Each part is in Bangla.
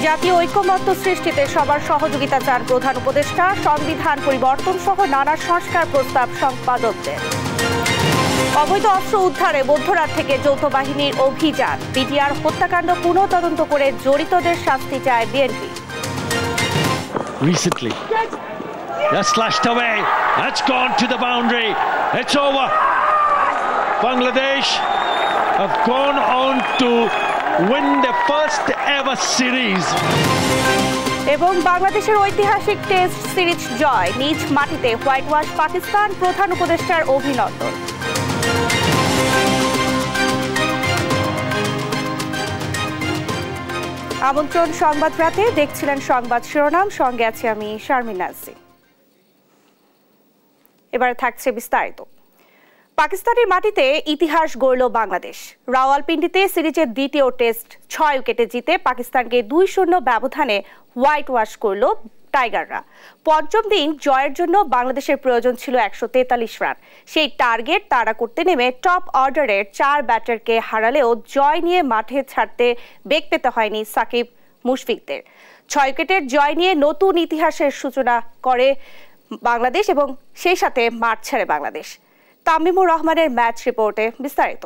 জাতীয় ঐক্যমত্য সৃষ্টিতে সবার সহযোগিতা চান প্রধান উপদেষ্টা। সংবিধান পরিবর্তন সহ নানা সংস্কার প্রস্তাব সম্পাদকদের। অবৈধ অস্ত্র উদ্ধারে মধ্যরাত থেকে যৌথ বাহিনীর অভিযান। বিডিআর হত্যাকাণ্ড পুনঃতদন্ত করে জড়িতদের শাস্তি চায় BNP. Recently, that's slashed away. That's gone to the boundary. It's over. Bangladesh have gone on to win the first ever series. এবং বাংলাদেশের ঐতিহাসিক টেস্ট সিরিজ জয়। নিজ মাটিতে হোয়াইট ওয়াশ পাকিস্তান, প্রধান উপদেষ্টার অভিনন্দন। আমন্ত্রণ সংবাদ রাতে, দেখছিলেন সংবাদ শিরোনাম, সঙ্গে আছি আমি শারমিন নাজরী। এবারে থাকছে বিস্তারিত। পাকিস্তানের মাটিতে ইতিহাস গড়ল বাংলাদেশ। রাওয়ালপিন্ডিতে সিরিজের দ্বিতীয় টেস্ট 6 উইকেটে জিতে পাকিস্তানকে 2-0 ব্যবধানে হোয়াইট ওয়াশ করল টাইগাররা। পঞ্চম দিন জয়ের জন্য বাংলাদেশের প্রয়োজন ছিল 143 রান। সেই টার্গেট তাড়া করতে নেমে টপ অর্ডারের 4 ব্যাটারকে হারালেও জয় নিয়ে মাঠে ছাড়তে বেগ পেতে হয়নি সাকিব মুশফিকদের। 6 উইকেটের জয় নিয়ে নতুন ইতিহাসের সূচনা করে বাংলাদেশ এবং সেই সাথে মাঠ ছাড়ে বাংলাদেশ। তামিমুর রহমানের ম্যাচ রিপোর্টে বিস্তারিত।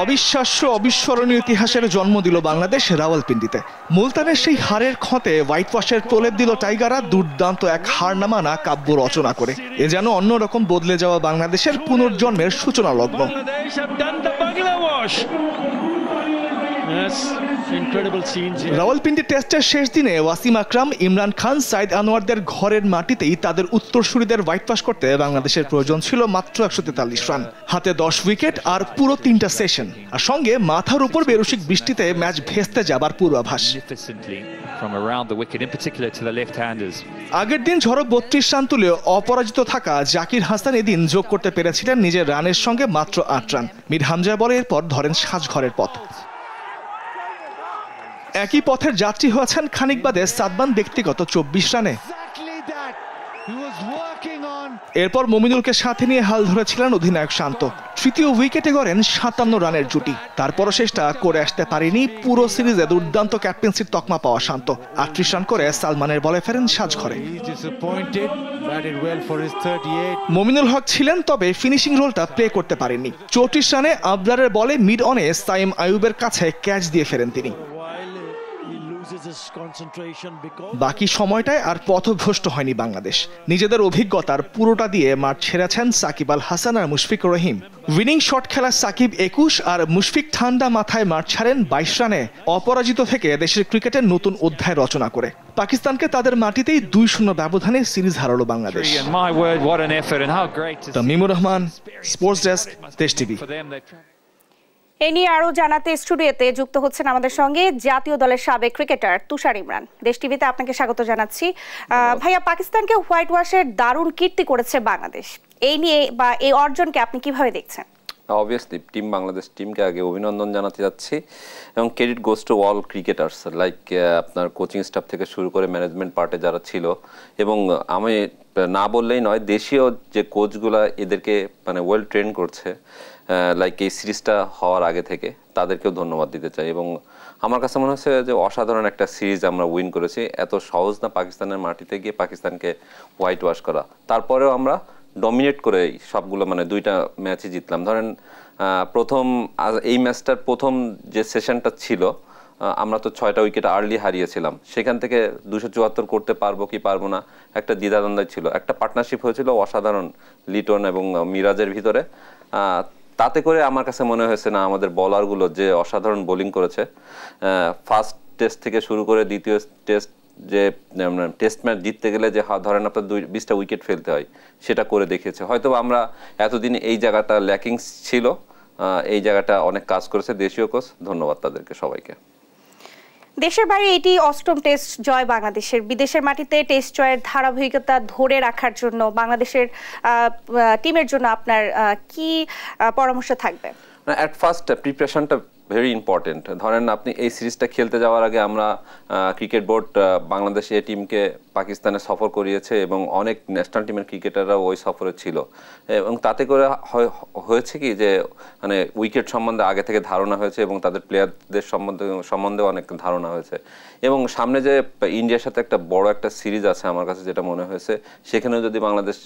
অবিশ্বাস্য অবিস্মরণীয় ইতিহাসের জন্ম দিল বাংলাদেশ রাওয়ালপিন্ডিতে। মুলতানের সেই হারের ক্ষতে হোয়াইট ওয়াশের প্রলেপ দিল টাইগাররা দুর্দান্ত এক হার না মানা কাব্য রচনা করে। এ যেন অন্যরকম বদলে যাওয়া বাংলাদেশের পুনর্জন্মের সূচনা লগ্ন। রাওয়ালপিন্ডি টেস্টের শেষ দিনে ওয়াসিম আকরাম, ইমরান খান, সাইদ আনোয়ারদের ঘরের মাটিতেই তাদের উত্তরসূরিদের হোয়াইট ওয়াশ করতে বাংলাদেশের প্রয়োজন ছিল মাত্র 143 রান। হাতে 10 উইকেট আর পুরো 3টা সেশন, আর সঙ্গে মাথার উপর বেরসিক বৃষ্টিতে ম্যাচ ভেস্তে যাবার পূর্বাভাস। আগের দিন ঝড়ো 32 রান তুলে অপরাজিত থাকা জাকির হাসান এদিন যোগ করতে পেরেছিলেন নিজের রানের সঙ্গে মাত্র 8 রান। মীর হামজা বলে এরপর ধরেন সাজঘরের পথ। একই পথের যাত্রী হয়েছেন খানিক বাদে সাদমান ব্যক্তিগত 24 রানে। এরপর মমিনুলকে সাথে নিয়ে হাল ধরেছিলেন অধিনায়ক শান্ত। তৃতীয় উইকেটে গড়েন 57 রানের জুটি। তারপরও শেষটা করে আসতে পারেনি পুরো সিরিজে দুর্দান্ত ক্যাপ্টেন্সির তকমা পাওয়া শান্ত। 38 রান করে সালমানের বলে ফেরেন সাজঘরে। মমিনুল হক ছিলেন, তবে ফিনিশিং রোলটা প্লে করতে পারেননি। 34 রানে আবরারের বলে মিড অনে সাইম আইয়ুবের কাছে ক্যাচ দিয়ে ফেরেন তিনি। বাকি সময়টায় আর পথভ্রষ্ট হয়নি বাংলাদেশ। নিজেদের অভিজ্ঞতার পুরোটা দিয়ে মাঠ ছেড়েছেন সাকিব আল হাসান আর মুশফিক রহিম। উইনিং শট খেলা সাকিব 21 আর মুশফিক ঠান্ডা মাথায় মাঠ ছাড়েন 22 রানে। অপরাজিত থেকে দেশের ক্রিকেটের নতুন অধ্যায় রচনা করে পাকিস্তানকে তাদের মাটিতেই 2-0 ব্যবধানে সিরিজ হারালো বাংলাদেশ। তামিমুর রহমান, স্পোর্টস ডেস্ক, দেশ টিভি। এ নিয়ে আরো জানাতে স্টুডিওতে যুক্ত হচ্ছেন আমাদের সঙ্গে জাতীয় দলের সাবেক ক্রিকেটার তুষার ইমরান। দেশ টিভিতে আপনাকে স্বাগত জানাচ্ছি। ভাইয়া, পাকিস্তানকে হোয়াইট ওয়াশের দারুণ কীর্তি করেছে বাংলাদেশ। এই নিয়ে বা এই অর্জনকে আপনি কিভাবে দেখছেন? অবভিয়াসলি টিম বাংলাদেশ টিমকে আগে অভিনন্দন জানাতে যাচ্ছি এবং credit goes to all cricketers, like আপনার কোচিং স্টাফ থেকে শুরু করে ম্যানেজমেন্ট পার্টে যারা ছিল, এবং আমি না বললেই নয়, দেশীয় যে কোচগুলা এদেরকে মানে ওয়েল ট্রেন করছে, লাইক এই সিরিজটা হওয়ার আগে থেকে তাদেরকেও ধন্যবাদ দিতে চাই। এবং আমার কাছে মনে হচ্ছে যে অসাধারণ একটা সিরিজ আমরা উইন করেছি। এত সহজ না পাকিস্তানের মাটিতে গিয়ে পাকিস্তানকে হোয়াইট ওয়াশ করা। তারপরেও আমরা ডমিনেট করে সবগুলো মানে 2টা ম্যাচই জিতলাম। ধরেন প্রথম এই ম্যাচটার প্রথম যে সেশনটা ছিল আমরা তো 6টা উইকেট আর্লি হারিয়েছিলাম। সেখান থেকে 274 করতে পারবো কি পারবো না একটা দ্বিধাদ্বন্দ্ব ছিল। একটা পার্টনারশিপ হয়েছিল অসাধারণ লিটন এবং মিরাজের ভিতরে। তাতে করে আমার কাছে মনে হয়েছে না আমাদের বলারগুলো যে অসাধারণ বোলিং করেছে। ফার্স্ট টেস্ট থেকে শুরু করে দ্বিতীয় টেস্ট, যে টেস্ট ম্যাচ জিততে গেলে যে ধরেন আপনার 20টা উইকেট ফেলতে হয়, সেটা করে দেখিয়েছে। হয়তো আমরা এতদিন এই জায়গাটা ল্যাকিংস ছিল, এই জায়গাটা অনেক কাজ করেছে দেশীয় কোচ। ধন্যবাদ তাদেরকে সবাইকে। দেশের বাইরে এটি 8ম টেস্ট জয় বাংলাদেশের। বিদেশের মাটিতে টেস্ট জয়ের ধারাবাহিকতা ধরে রাখার জন্য বাংলাদেশের টিমের জন্য আপনার কি পরামর্শ থাকবে? অ্যাট ফার্স্ট প্রিপারেশনটা ভেরি ইম্পর্টেন্ট। ধরেন আপনি এই সিরিজটা খেলতে যাওয়ার আগে আমরা ক্রিকেট বোর্ড বাংলাদেশ এ টিমকে পাকিস্তানে সফর করিয়েছে এবং অনেক ন্যাশনাল টিমের ক্রিকেটাররাও ওই সফরে ছিল, এবং তাতে করে হয়েছে কি যে মানে উইকেট সম্বন্ধে আগে থেকে ধারণা হয়েছে এবং তাদের প্লেয়ারদের সম্বন্ধে অনেক ধারণা হয়েছে। এবং সামনে যে ইন্ডিয়ার সাথে একটা বড় একটা সিরিজ আছে আমার কাছে যেটা মনে হয়েছে, সেখানেও যদি বাংলাদেশ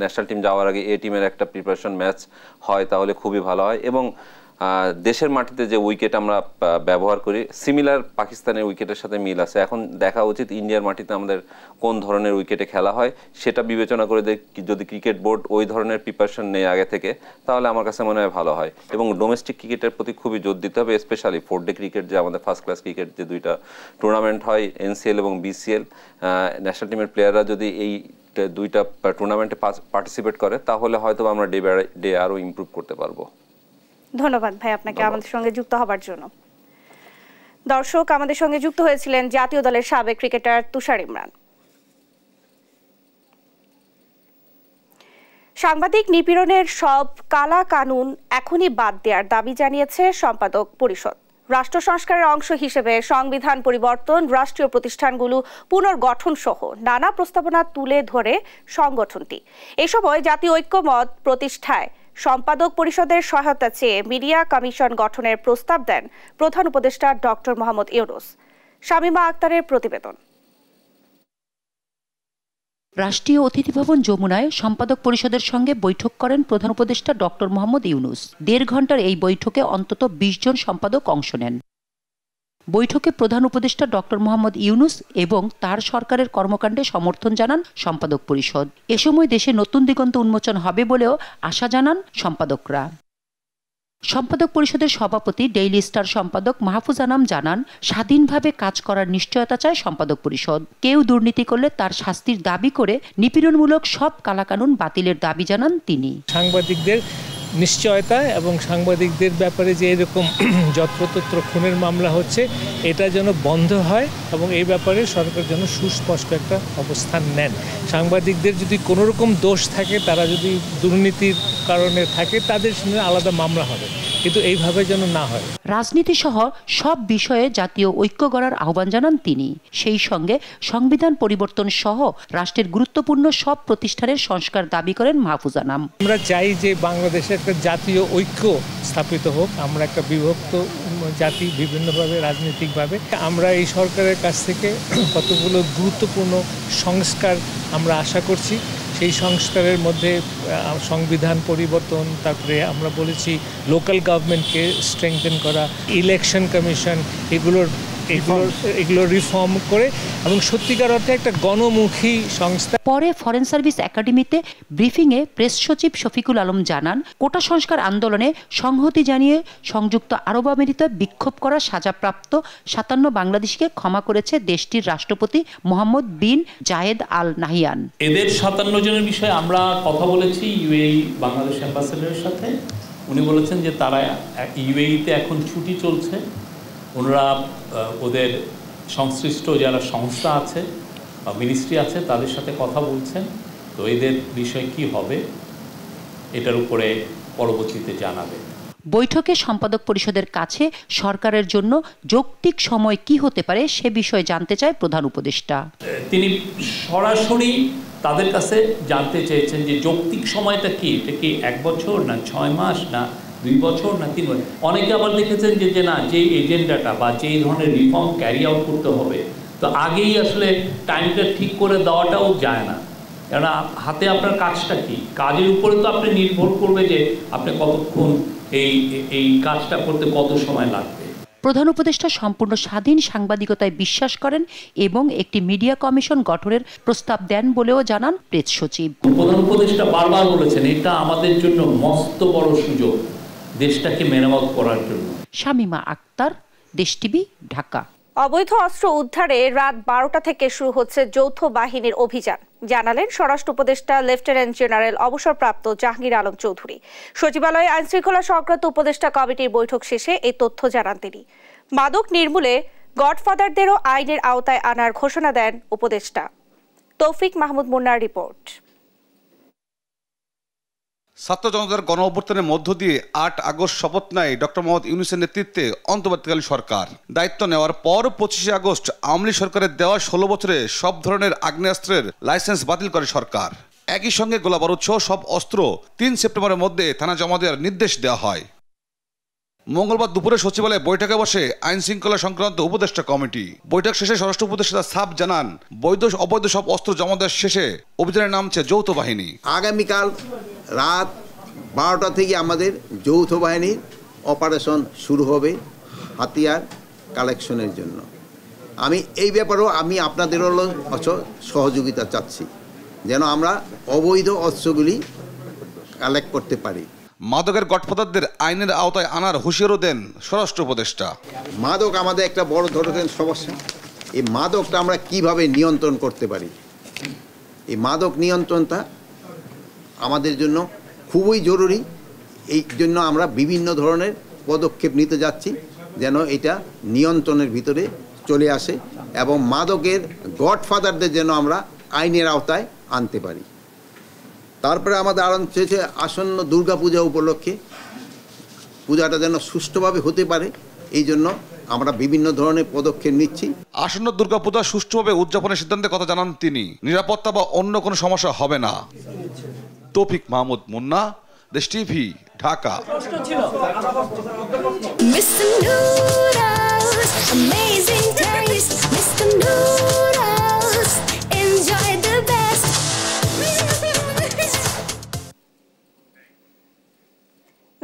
ন্যাশনাল টিম যাওয়ার আগে এ টিমের একটা প্রিপারেশন ম্যাচ হয় তাহলে খুবই ভালো হয়। এবং দেশের মাটিতে যে উইকেট আমরা ব্যবহার করি সিমিলার পাকিস্তানের উইকেটের সাথে মিল আছে। এখন দেখা উচিত ইন্ডিয়ার মাটিতে আমাদের কোন ধরনের উইকেটে খেলা হয় সেটা বিবেচনা করে যদি ক্রিকেট বোর্ড ওই ধরনের প্রিপারেশন নেয় আগে থেকে, তাহলে আমার কাছে মনে হয় ভালো হয়। এবং ডোমেস্টিক ক্রিকেটের প্রতি খুবই জোর দিতে হবে, স্পেশালি 4 ডে ক্রিকেট যে আমাদের ফার্স্ট ক্লাস ক্রিকেট যে 2টা টুর্নামেন্ট হয় NCL এবং BCL, ন্যাশনাল টিমের প্লেয়াররা যদি এই 2টা টুর্নামেন্টে পার্টিসিপেট করে তাহলে হয়তো আমরা ডে বাই ডে আরও ইমপ্রুভ করতে পারবো। ধন্যবাদ ভাই আপনাকে আমাদের সঙ্গে যুক্ত হবার জন্য। দর্শক, আমাদের সঙ্গে যুক্ত হয়েছিলেন জাতীয় দলের সাবেক ক্রিকেটার তুষার ইমরান। সাংবাদিক নিপীড়নের সব কালা কানুন এখনই বাদ দেওয়ার দাবি জানিয়েছে সম্পাদক পরিষদ। রাষ্ট্র সংস্কারের অংশ হিসেবে সংবিধান পরিবর্তন, রাষ্ট্রীয় প্রতিষ্ঠানগুলো পুনর্গঠন সহ নানা প্রস্তাবনা তুলে ধরে সংগঠনটি এ সময় জাতীয় ঐক্যমত প্রতিষ্ঠায় সম্পাদক পরিষদের সহায়তা চেয়ে মিডিয়া কমিশন গঠনের প্রস্তাব দেন প্রধান উপদেষ্টা ডক্টর মোহাম্মদ ইউনূস। শামীমা আক্তারের প্রতিবেদন। রাষ্ট্রীয় অতিথি ভবন যমুনায় সম্পাদক পরিষদের সঙ্গে বৈঠক করেন প্রধান উপদেষ্টা ডক্টর মোহাম্মদ ইউনূস। 1.5 ঘন্টার এই বৈঠকে অন্তত 20 জন সম্পাদক অংশ নেন। বৈঠকে প্রধান উপদেষ্টা ডক্টর মোহাম্মদ ইউনূস এবং তার সরকারের কর্মকাণ্ডে সমর্থন জানান সম্পাদক পরিষদ। এ সময় দেশে নতুন দিগন্ত উন্মোচন হবে বলেও আশা জানান সম্পাদকরা। সম্পাদক পরিষদের সভাপতি ডেইলি স্টার সম্পাদক মাহফুজ আনাম জানান, স্বাধীনভাবে কাজ করার নিশ্চয়তা চায় সম্পাদক পরিষদ। কেউ দুর্নীতি করলে তার শাস্তির দাবি করে নিপীড়নমূলক সব কালাকানুন বাতিলের দাবি জানান তিনি। সাংবাদিকদের নিশ্চয়তা এবং সাংবাদিকদের ব্যাপারে যে এরকম যত্রতত্র খুনের মামলা হচ্ছে এটা যেন বন্ধ হয় এবং এই ব্যাপারে সরকার যেন সুস্পষ্ট একটা অবস্থান নেন। সাংবাদিকদের যদি কোনো রকম দোষ থাকে, তারা যদি দুর্নীতির কারণে থাকে, তাদের সঙ্গে আলাদা মামলা হবে, কিন্তু এইভাবে যেন না হয়। রাজনীতি সহ সব বিষয়ে জাতীয় ঐক্য গড়ার আহ্বান জানান তিনি। সেই সঙ্গে সংবিধান পরিবর্তন সহ রাষ্ট্রের গুরুত্বপূর্ণ সব প্রতিষ্ঠানের সংস্কার দাবি করেন মাহফুজ আনাম। আমরা চাই যে বাংলাদেশে একটা জাতীয় ঐক্য স্থাপিত হোক। আমরা একটা বিভক্ত জাতি, বিভিন্নভাবে রাজনৈতিকভাবে। আমরা এই সরকারের কাছ থেকে কতগুলো গুরুত্বপূর্ণ সংস্কার আমরা আশা করছি। সেই সংস্কারের মধ্যে সংবিধান পরিবর্তন, তারপরে আমরা বলেছি লোকাল গভর্নমেন্টকে স্ট্রেংথেন করা, ইলেকশন কমিশন, এগুলো রিফর্ম করে এবং সত্যিকার অর্থে একটা গণমুখী সংস্থা। পরে ফরেন সার্ভিস একাডেমিতে ব্রিফিংয়ে প্রেস সচিব শফিকুল আলম জানান, কোটা সংস্কার আন্দোলনে সংহতি জানিয়ে সংযুক্ত আরব আমিরাতে বিক্ষোভ করা সাজাপ্রাপ্ত 57 বাংলাদেশিকে ক্ষমা করেছে দেশটির রাষ্ট্রপতি মোহাম্মদ বিন জায়েদ আল নাহিয়ান। এদের 57 জনের বিষয়ে আমরা কথা বলেছি ইউএই বাংলাদেশ অ্যাম্বাসেডরের সাথে। উনি বলেছেন যে তারা ইউএইতে এখন ছুটি চলছে, ওনারা ওদের সংশ্লিষ্ট যারা সংস্থা আছে বা মিনিস্ট্রি আছে তাদের সাথে কথা বলছেন। তো এদের বিষয় কি হবে এটার উপরে পরবর্তীতে জানাবে। বৈঠকে সম্পাদক পরিষদের কাছে সরকারের জন্য যৌক্তিক সময় কি হতে পারে সে বিষয়ে জানতে চায় প্রধান উপদেষ্টা। তিনি সরাসরি তাদের কাছে জানতে চেয়েছেন যে যৌক্তিক সময়টা কি, এটা কি 1 বছর না 6 মাস না 2 বছর না 3 বছর। অনেকে আবার দেখেছেন যে না, যে এজেন্ডাটা বা যেই ধরনের রিফর্ম ক্যারি আউট করতে হবে, তো আগেই আসলে টাইমটা ঠিক করে দেওয়াটাও যায় না। কেননা হাতে আপনার কাজটা কি, কাজের উপরে তো আপনি নির্ভর করবে যে আপনি কতক্ষণ এই কাজটা করতে কত সময় লাগবে। প্রধান উপদেষ্টা সম্পূর্ণ স্বাধীন সাংবাদিকতায় বিশ্বাস করেন এবং একটি মিডিয়া কমিশন গঠনের প্রস্তাব দেন বলেও জানান প্রেস সচিব। প্রধান উপদেষ্টা বারবার বলেছেন এটা আমাদের জন্য মস্ত বড় সুযোগ দেশটাকে মেরামত করার জন্য। শামীমা আক্তার, দেশ টিভি, ঢাকা। অবৈধ অস্ত্র উদ্ধারে রাত 12টা থেকে শুরু হচ্ছে যৌথ বাহিনীর অভিযান, জানালেন স্বরাষ্ট্র উপদেষ্টা লেফটেন্যান্ট জেনারেল অবসরপ্রাপ্ত জাহাঙ্গীর আলম চৌধুরী। সচিবালয়ে আইন শৃঙ্খলা সংক্রান্ত উপদেষ্টা কমিটির বৈঠক শেষে এই তথ্য জানান তিনি। মাদক নির্মূলে গডফাদারদেরও আইনের আওতায় আনার ঘোষণা দেন উপদেষ্টা। তৌফিক মাহমুদ মুন্নার রিপোর্ট। ছাত্র জনতার গণ অভ্যুত্থানের মধ্য দিয়ে 8 আগস্ট শপথ নেয় ডক্টর মোহাম্মদ ইউনূসের নেতৃত্বে অন্তর্বর্তীকালীন সরকার। দায়িত্ব নেওয়ার পর 25 আগস্ট আওয়ামী লীগ সরকারের দেওয়া 16 বছরে সব ধরনের আগ্নেয়াস্ত্রের লাইসেন্স বাতিল করে সরকার। একই সঙ্গে গোলাবারুদ সহ সব অস্ত্র 3 সেপ্টেম্বরের মধ্যে থানা জমা দেওয়ার নির্দেশ দেওয়া হয়। মঙ্গলবার দুপুরে সচিবালয়ে বৈঠকে বসে আইন শৃঙ্খলা সংক্রান্ত উপদেষ্টা কমিটি। বৈঠক শেষে স্বরাষ্ট্র উপদেষ্টা সাফ জানান, বৈধ অবৈধ সব অস্ত্র জমা দেওয়ার শেষে অভিযানের নামছে যৌথ বাহিনী। আগামীকাল রাত 12টা থেকে আমাদের যৌথ বাহিনীর অপারেশন শুরু হবে হাতিয়ার কালেকশনের জন্য। আমি এই ব্যাপারেও আপনাদেরও সহযোগিতা চাচ্ছি, যেন আমরা অবৈধ অস্ত্রগুলি কালেক্ট করতে পারি। মাদকের গডফাদারদের আইনের আওতায় আনার হুঁশিয়ারও দেন স্বরাষ্ট্র উপদেষ্টা। মাদক আমাদের একটা বড় ধরনের সমস্যা। এই মাদকটা আমরা কিভাবে নিয়ন্ত্রণ করতে পারি, এই মাদক নিয়ন্ত্রণটা আমাদের জন্য খুবই জরুরি। এই জন্য আমরা বিভিন্ন ধরনের পদক্ষেপ নিতে যাচ্ছি, যেন এটা নিয়ন্ত্রণের ভিতরে চলে আসে এবং মাদকের গডফাদারদের যেন আমরা আইনের আওতায় আনতে পারি। তারপরে আমাদের আরম্ভ হয়েছে আসন্ন দুর্গাপূজা উপলক্ষে পূজাটা যেন সুষ্ঠুভাবে হতে পারে, এই জন্য আমরা বিভিন্ন ধরনের পদক্ষেপ নিচ্ছি। আসন্ন দুর্গাপূজা সুষ্ঠুভাবে উদযাপনের সিদ্ধান্তের কথা জানান তিনি। নিরাপত্তা বা অন্য কোনো সমস্যা হবে না। তৌফিক মাহমুদ মুন্না, দেশ টিভি, ঢাকা।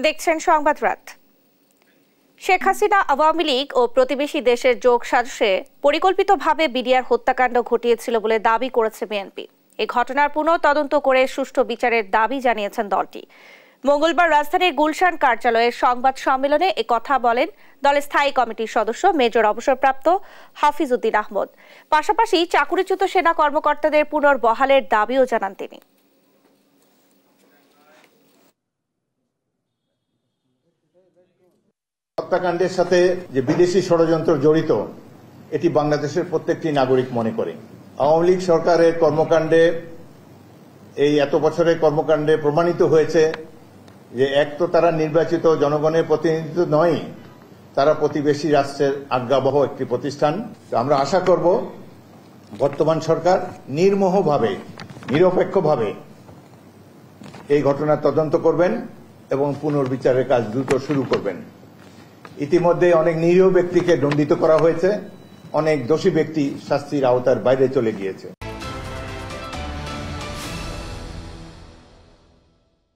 দেখছেন সংবাদ রাত। শেখ হাসিনা আওয়ামী লীগ ও প্রতিবেশী দেশের যোগ সাজশে পরিকল্পিতভাবে বিডিআর হত্যাকাণ্ড ঘটিয়েছিল বলে দাবি করেছে বিএনপি। এই ঘটনার পুনঃ তদন্ত করে সুষ্ঠু বিচারের দাবি জানিয়েছেন দলটি। মঙ্গলবার রাজধানীর গুলশান কার্যালয়ের সংবাদ সম্মেলনে এ কথা বলেন দলের স্থায়ী কমিটির সদস্য মেজর অবসরপ্রাপ্ত হাফিজউদ্দিন আহমদ। পাশাপাশি চাকুরিচ্যুত সেনা কর্মকর্তাদের পুনর্বহালের দাবিও জানান তিনি। হত্যাকাণ্ডের সাথে যে বিদেশি ষড়যন্ত্র জড়িত, এটি বাংলাদেশের প্রত্যেকটি নাগরিক মনে করে। আওয়ামী লীগ সরকারের কর্মকাণ্ডে, এই এত বছরের কর্মকাণ্ডে প্রমাণিত হয়েছে যে এক তো তারা নির্বাচিত জনগণের প্রতিনিধিত্ব নয়, তারা প্রতিবেশী রাষ্ট্রের আজ্ঞাবহ একটি প্রতিষ্ঠান। আমরা আশা করব বর্তমান সরকার নির্মোহভাবে, নিরপেক্ষভাবে এই ঘটনার তদন্ত করবেন এবং পুনর্বিচারের কাজ দ্রুত শুরু করবেন। ইতিমধ্যে অনেক নিরীহ ব্যক্তিকে দণ্ডিত করা হয়েছে, অনেক দোষী ব্যক্তি শাস্তির আওতার বাইরে চলে গিয়েছে।